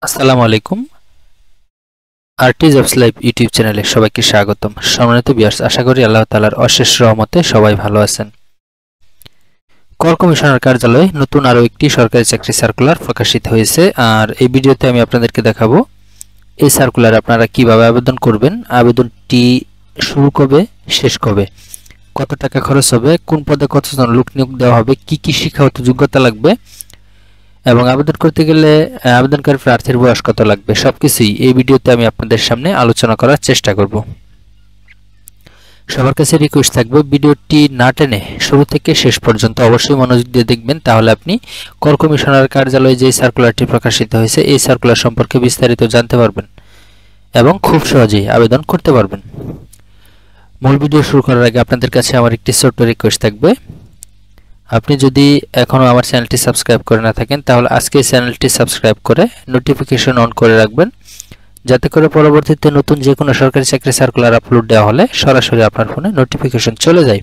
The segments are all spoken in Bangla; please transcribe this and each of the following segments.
আসসালামু আলাইকুম। আরটি জবস লাইভ ইউটিউব চ্যানেলে সবাইকে স্বাগতম। সম্মানিত ভিউয়ার্স, আশা করি আল্লাহ তাআলার অশেষ রহমতে সবাই ভালো আছেন। কর কমিশনার কার্যালয়ে নতুন আরও একটি সরকারি চাকরি সার্কুলার প্রকাশিত হয়েছে, আর এই ভিডিওতে আমি আপনাদেরকে দেখাবো এই সার্কুলারে আপনারা কিভাবে আবেদন করবেন, আবেদনটি শুরু কবে, শেষ কবে, কত টাকা খরচ হবে, কোন পদে কতজন লোক নিয়োগ দেওয়া হবে, কি কি শিক্ষাগত যোগ্যতা লাগবে এবং আবেদন করতে গেলে আবেদনকারী প্রার্থীর বয়স কত লাগবে, সবকিছুই এই ভিডিওতে আমি আপনাদের সামনে আলোচনা করার চেষ্টা করব। সবার কাছে রিকোয়েস্ট থাকবে ভিডিওটি না টেনে শুরু থেকে শেষ পর্যন্ত অবশ্যই মনোযোগ দিয়ে দেখবেন, তাহলে আপনি কর কমিশনার কার্যালয়ে যে সার্কুলারটি প্রকাশিত হয়েছে এই সার্কুলার সম্পর্কে বিস্তারিত জানতে পারবেন এবং খুব সহজেই আবেদন করতে পারবেন। মূল ভিডিও শুরু করার আগে আপনাদের কাছে আমার একটি ছোট্ট রিকোয়েস্ট থাকবে, আপনি যদি এখনও আমার চ্যানেলটি সাবস্ক্রাইব করে না থাকেন তাহলে আজকে চ্যানেলটি সাবস্ক্রাইব করে নোটিফিকেশন অন করে রাখবেন, যাতে করে পরবর্তীতে নতুন যে কোনো সরকারি চাকরি সার্কুলার আপলোড দেওয়া হলে সরাসরি আপনার ফোনে নোটিফিকেশন চলে যায়।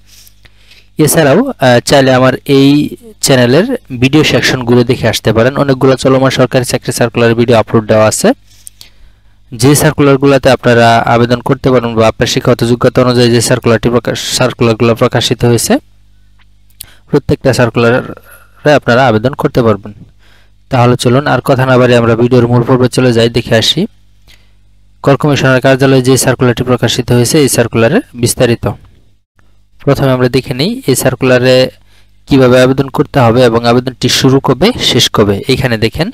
এছাড়াও চাইলে আমার এই চ্যানেলের ভিডিও সেকশনগুলো দেখে আসতে পারেন, অনেকগুলো চলমান সরকারি চাকরি সার্কুলার ভিডিও আপলোড দেওয়া আছে, যে সার্কুলারগুলোতে আপনারা আবেদন করতে পারেন বা আপনার শিক্ষাগত যোগ্যতা অনুযায়ী যে সার্কুলারগুলো প্রকাশিত হয়েছে প্রত্যেকটা সার্কুলারে আপনারা আবেদন করতে পারবেন। তাহলে চলুন আর কথা না বাড়িয়ে আমরা ভিডিওর মূল পর্বে চলে যাই, দেখে আসি কর কমিশনার কার্যালয়ে যে সার্কুলারটি প্রকাশিত হয়েছে এই সার্কুলারের বিস্তারিত। প্রথমে আমরা দেখে নিই এই সার্কুলারে কিভাবে আবেদন করতে হবে এবং আবেদনটি শুরু কবে, শেষ কবে। এইখানে দেখেন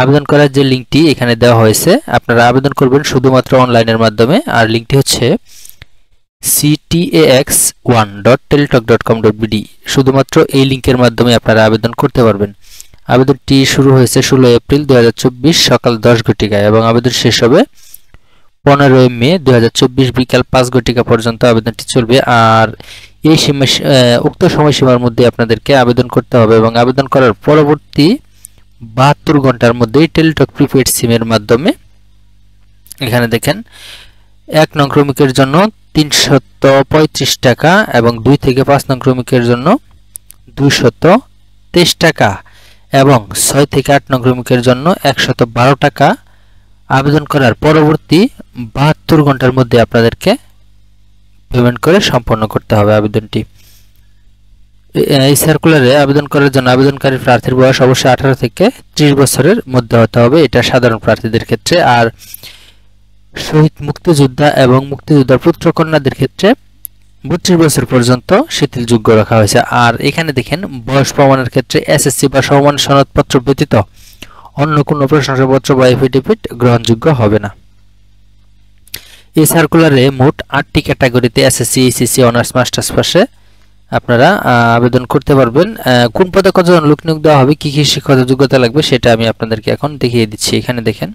আবেদন করার যে লিঙ্কটি এখানে দেওয়া হয়েছে, আপনারা আবেদন করবেন শুধুমাত্র অনলাইনের মাধ্যমে, আর লিঙ্কটি হচ্ছে ctax1.teletalk.com.bd। শুধুমাত্র এই লিঙ্কের মাধ্যমে আপনারা আবেদন করতে পারবেন। আবেদনটি শুরু হয়েছে 16 এপ্রিল 2024 সকাল 10 ঘটিকায় এবং আবেদন শেষ হবে 15 মে 2024 বিকাল 5 ঘটিকা পর্যন্ত আবেদনটি চলবে। আর এই উক্ত সময়সীমার মধ্যে আপনাদেরকে আবেদন করতে হবে এবং আবেদন করার পরবর্তী 72 ঘন্টার মধ্যেই টেলিটক প্রিপেড সিমের মাধ্যমে, এখানে দেখেন 1 নং ক্রমিকের জন্য 335 টাকা এবং 2 থেকে 5 নং ক্রমিকের জন্য 223 টাকা এবং 6 থেকে 8 নং ক্রমিকের জন্য 112 টাকা আবেদন করার পরবর্তী 72 ঘন্টার মধ্যে আপনাদেরকে পেমেন্ট করে সম্পন্ন করতে হবে আবেদনটি। এই সার্কুলারে আবেদন করার জন্য আবেদনকারী প্রার্থীর বয়স অবশ্যই 18 থেকে 30 বছরের মধ্যে হতে হবে, এটা সাধারণ প্রার্থীদের ক্ষেত্রে। আর শহীদ মুক্তিযোদ্ধা এবং মুক্তিযোদ্ধার পুত্র কন্যাদের ক্ষেত্রে 32 বছর পর্যন্ত শিথিলযোগ্য রাখা হয়েছে। আর এখানে দেখেন বয়স প্রমাণের ক্ষেত্রে এসএসসি বা সমমান সনদপত্র ব্যতীত অন্য কোনো প্রশংসাপত্র বা এফিডেভিট গ্রহণযোগ্য হবে না। এই সার্কুলারে মোট 8টি ক্যাটাগরিতে এসএসসি, এইচএসসি, অনার্স, মাস্টার্স পাশে আপনারা আবেদন করতে পারবেন। কোন পদে কতজন লোক নিয়োগ দেওয়া হবে, কি কি শিক্ষাগত যোগ্যতা লাগবে সেটা আমি আপনাদেরকে এখন দেখিয়ে দিচ্ছি। এখানে দেখেন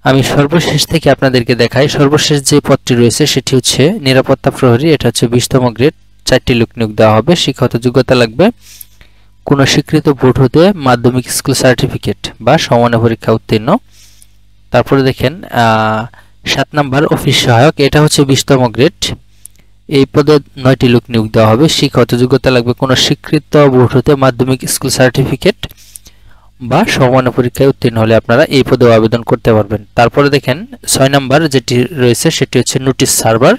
আমি সর্বশেষ থেকে আপনাদেরকে দেখাই। সর্বশেষ যে পদটি রয়েছে সেটি হচ্ছে নিরাপত্তা প্রহরী, এটা হচ্ছে 20তম গ্রেড, 4টি লোক নিয়োগ দেওয়া হবে। শিক্ষাগত যোগ্যতা লাগবে কোনো স্বীকৃত বোর্ড হতে মাধ্যমিক স্কুল সার্টিফিকেট বা সমমানের পরীক্ষা উত্তীর্ণ। তারপরে দেখেন 7 নম্বর অফিস সহায়ক, এটা হচ্ছে 20তম গ্রেড, এই পদে 9টি লোক নিয়োগ দেওয়া হবে। শিক্ষাগত যোগ্যতা লাগবে কোনো স্বীকৃত বোর্ড হতে মাধ্যমিক স্কুল সার্টিফিকেট বা সমমানের পরীক্ষায় উত্তীর্ণ হলে আপনারা এই পদেও আবেদন করতে পারবেন। তারপরে দেখেন 6 নম্বর যেটি রয়েছে সেটি হচ্ছে নোটিশ সার্ভার,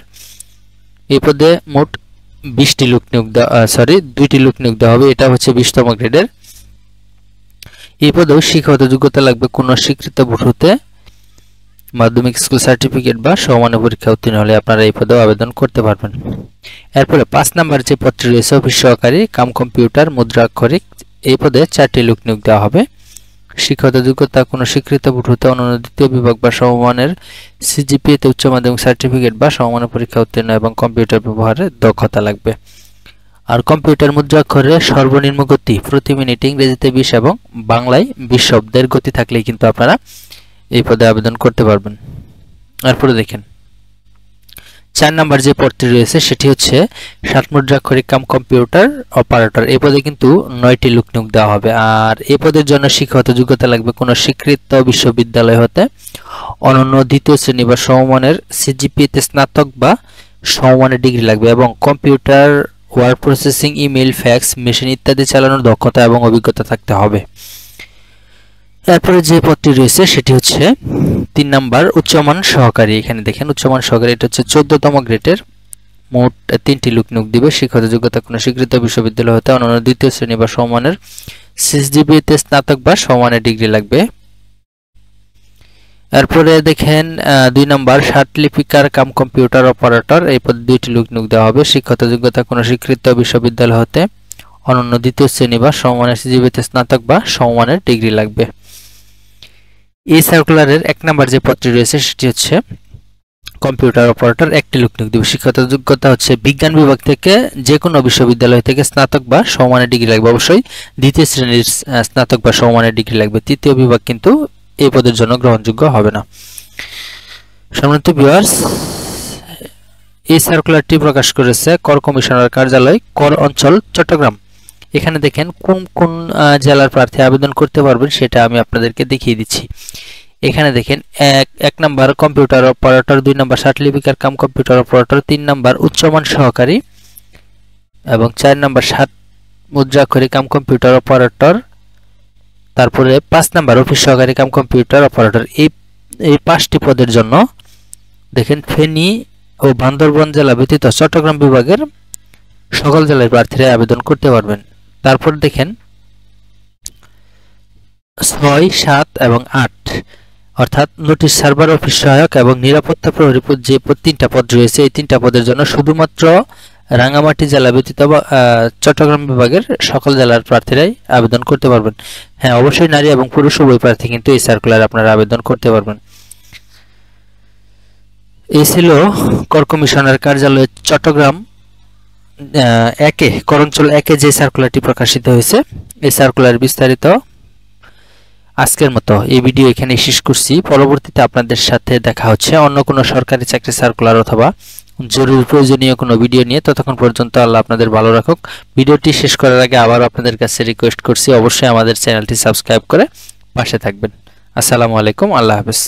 এই পদে মোট 2টি লোক নিয়োগ দেওয়া হবে, এটা হচ্ছে 20তম গ্রেডের। এই পদেও শিক্ষাগত যোগ্যতা লাগবে কোনো স্বীকৃত বোর্ড হতে মাধ্যমিক স্কুল সার্টিফিকেট বা সমমানের পরীক্ষা উত্তীর্ণ হলে আপনারা এই পদেও আবেদন করতে পারবেন। এরপরে 5 নম্বর যে পদটি রয়েছে অফিস সহকারী কাম কম্পিউটার মুদ্রাক্ষরিক, এই পদে 4টি লোক নিয়োগ দেওয়া হবে। শিক্ষাগত যোগ্যতা কোনো স্বীকৃত বোর্ড হতে অনন্য দ্বিতীয় বিভাগ বা সমমানের সিজিপিএতে উচ্চ মাধ্যমিক সার্টিফিকেট বা সমমানের পরীক্ষা উত্তীর্ণ এবং কম্পিউটার ব্যবহারে দক্ষতা লাগবে। আর কম্পিউটার মুদ্রাক্ষরে সর্বনিম্ন গতি প্রতি মিনিটে ইংরেজিতে 20 এবং বাংলায় 20 শব্দের গতি থাকলেই কিন্তু আপনারা এই পদে আবেদন করতে পারবেন। এরপরে দেখেন 4 নম্বর যে পদটি রয়েছে সেটি হচ্ছে 7 মুদ্রাক্ষরিক কাম কম্পিউটার অপারেটর, এই পদে কিন্তু 9টি লোক নিয়োগ দেওয়া হবে। আর এই পদের জন্য শিক্ষাগত যোগ্যতা লাগবে কোনো স্বীকৃত বিশ্ববিদ্যালয় হতে অনন্য দ্বিতীয় শ্রেণী বা সমমানের সিজিপিএতে স্নাতক বা সমমানের ডিগ্রি লাগবে এবং computer, word processing, email, fax machine ইত্যাদি চালানোর দক্ষতা এবং অভিজ্ঞতা থাকতে হবে। এরপরে যে পদটি রয়েছে সেটি হচ্ছে 3 নাম্বার উচ্চমান সহকারী। এখানে দেখেন উচ্চমান সহকারী, এটা হচ্ছে 14তম গ্রেডের। মোট 3টি লোক নিয়োগ দিবে। শিক্ষাগত যোগ্যতা কোনো স্বীকৃত বিশ্ববিদ্যালয় হতে অনন্য দ্বিতীয় শ্রেণী বা সমমানের সিজিপিএতে স্নাতক বা সমমানের ডিগ্রি লাগবে। এরপরে দেখেন 2 নাম্বার লিপিকার কাম কম্পিউটার অপারেটর, এই পদে 2টি লোক নিয়োগ দেওয়া হবে। শিক্ষাগত যোগ্যতা কোনো স্বীকৃত বিশ্ববিদ্যালয় হতে অনন্য দ্বিতীয় শ্রেণী বা সমমানের সিজিপিএতে স্নাতক বা সমমানের ডিগ্রি লাগবে। এই সার্কুলারের 1 নাম্বার যে পদটি রয়েছে সেটি হচ্ছে কম্পিউটার অপারেটর, 1টি লোক নিয়োগ দেবে। শিক্ষাগত যোগ্যতা হচ্ছে বিজ্ঞান বিভাগ থেকে যে কোনো বিশ্ববিদ্যালয় থেকে স্নাতক বা সমমানের ডিগ্রি লাগবে। অবশ্যই দ্বিতীয় শ্রেণীর স্নাতক বা সমমানের ডিগ্রি লাগবে। তৃতীয় বিভাগ কিন্তু এই পদের জন্য গ্রহণযোগ্য হবে না। সম্মানিত ভিউয়ার্স, এই সার্কুলারটি প্রকাশ করেছে কর কমিশনার কার্যালয়, কর অঞ্চল, চট্টগ্রাম। এখানে দেখেন কোন কোন জেলার প্রার্থী আবেদন করতে পারবেন সেটা আমি আপনাদেরকে দেখিয়ে দিচ্ছি। এখানে দেখেন 1 নাম্বার কম্পিউটার অপারেটর, 2 নাম্বার লিপিকার কাম কম্পিউটার অপারেটর, 3 নাম্বার উচ্চমান সহকারী এবং 4 নাম্বার মুদ্রাক্ষরী কাম কম্পিউটার অপারেটর, তারপরে 5 নাম্বার অফিস সহকারী কাম কম্পিউটার অপারেটর। এই 5টি পদের জন্য দেখেন ফেনী ও বান্দরবান জেলা ব্যতীত চট্টগ্রাম বিভাগের সকল জেলার প্রার্থীরা আবেদন করতে পারবেন। তারপর দেখেন 6, 7 এবং 8 অর্থাৎ নোটিশ সার্ভার, অফিস সহায়ক এবং নিরাপত্তা প্রহরী যে 3টা পদ রয়েছে, এই 3টা পদের জন্য শুধুমাত্র রাঙ্গামাটি জেলা ব্যতীত চট্টগ্রাম বিভাগের সকল জেলার প্রার্থীরাই আবেদন করতে পারবেন। হ্যাঁ, অবশ্যই নারী এবং পুরুষ উভয় প্রার্থী কিন্তু এই সার্কুলার আপনারা আবেদন করতে পারবেন। এই ছিল কর কমিশনার কার্যালয় চট্টগ্রাম 1-এ, কর অঞ্চল 1-এ যে সার্কুলারটি প্রকাশিত হয়েছে। এই সার্কুলার বিস্তারিত আজকের মতো এই ভিডিও এখানে শেষ করছি। পরবর্তীতে আপনাদের সাথে দেখা হচ্ছে অন্য কোনো সরকারি চাকরি সার্কুলার অথবা জরুরি প্রয়োজনীয় কোনো ভিডিও নিয়ে। ততক্ষণ পর্যন্ত আল্লাহ আপনাদের ভালো রাখুক। ভিডিওটি শেষ করার আগে আবার আপনাদের কাছে রিকোয়েস্ট করছি, অবশ্যই আমাদের চ্যানেলটি সাবস্ক্রাইব করে পাশে থাকবেন। আসসালামু আলাইকুম, আল্লাহ হাফেজ।